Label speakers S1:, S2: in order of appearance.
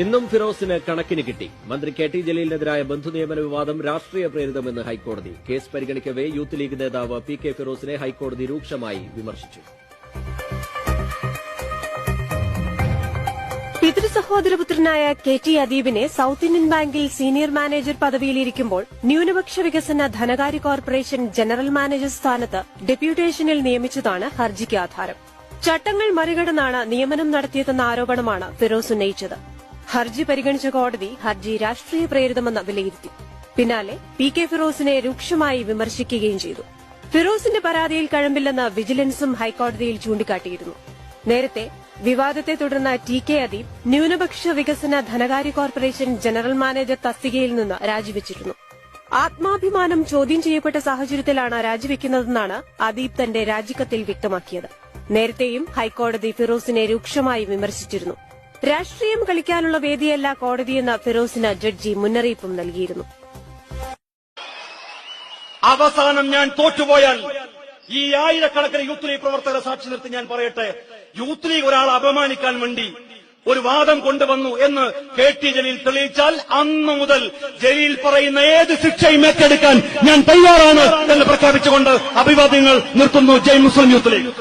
S1: ഇന്നും ഫിറോസിന് കണക്കിന് കിട്ടി. മന്ത്രി കെ ടി ജലീലിനെതിരായ ബന്ധുനിയമന വിവാദം രാഷ്ട്രീയ പ്രേരിതമെന്ന് ഹൈക്കോടതി. കേസ് പരിഗണിക്കവെ യൂത്ത് ലീഗ് നേതാവ് പി കെ ഫിറോസിനെ ഹൈക്കോടതി രൂക്ഷമായി വിമർശിച്ചു.
S2: പിതൃസഹോദരപുത്രനായ കെ ടി അദീബിനെ സൌത്ത് ഇന്ത്യൻ ബാങ്കിൽ സീനിയർ മാനേജർ പദവിയിലിരിക്കുമ്പോൾ ന്യൂനപക്ഷ വികസന ധനകാര്യ കോർപ്പറേഷൻ ജനറൽ മാനേജർ സ്ഥാനത്ത് ഡെപ്യൂട്ടേഷനിൽ നിയമിച്ചതാണ് ഹർജിക്ക് ആധാരം. ചട്ടങ്ങൾ മറികടന്നാണ് നിയമനം നടത്തിയതെന്ന ആരോപണമാണ് ഫിറോസ് ഉന്നയിച്ചത്. ഹർജി പരിഗണിച്ച കോടതി ഹർജി രാഷ്ട്രീയ പ്രേരിതമെന്ന് വിലയിരുത്തി. പിന്നാലെ പി കെ ഫിറോസിനെ രൂക്ഷമായി വിമർശിക്കുകയും ചെയ്തു. ഫിറോസിന്റെ പരാതിയിൽ കഴമ്പില്ലെന്ന് വിജിലൻസും ഹൈക്കോടതിയിൽ ചൂണ്ടിക്കാട്ടിയിരുന്നു. നേരത്തെ വിവാദത്തെ തുടർന്ന് ടി കെ അദീബ് ന്യൂനപക്ഷ വികസന ധനകാര്യ കോർപ്പറേഷൻ ജനറൽ മാനേജർ തസ്തികയിൽ നിന്ന് രാജിവെച്ചിരുന്നു. ആത്മാഭിമാനം ചോദ്യം ചെയ്യപ്പെട്ട സാഹചര്യത്തിലാണ് രാജിവെക്കുന്നതെന്നാണ് അദീബ് തന്റെ രാജിക്കത്തിൽ വ്യക്തമാക്കിയത്. നേരത്തെയും ഹൈക്കോടതി ഫിറോസിനെ രൂക്ഷമായി വിമർശിച്ചിരുന്നു. രാഷ്ട്രീയം കളിക്കാനുള്ള വേദിയല്ല കോടതിയെന്ന് ഫിറോസിന് ജഡ്ജി മുന്നറിയിപ്പും നൽകിയിരുന്നു.
S3: അവസാനം ഞാൻ തോറ്റുപോയാൽ ഈ ആയിരക്കണക്കിന് യൂത്ത് ലീഗ് പ്രവർത്തകരെ സാക്ഷി നിർത്തി ഞാൻ പറയട്ടെ, യൂത്ത് ലീഗ് ഒരാളെ അപമാനിക്കാൻ വേണ്ടി ഒരു വാദം കൊണ്ടുവന്നു എന്ന് കെ ടി ജലീൽ തെളിയിച്ചാൽ അന്നു മുതൽ ജലീൽ പറയുന്ന ഏത് ശിക്ഷയും ഏറ്റെടുക്കാൻ ഞാൻ തയ്യാറാണ് എന്ന് പ്രഖ്യാപിച്ചുകൊണ്ട് അഭിവാദ്യങ്ങൾ നിർത്തുന്നു. ജയ് മുസ്ലിം യൂത്ത് ലീഗ്.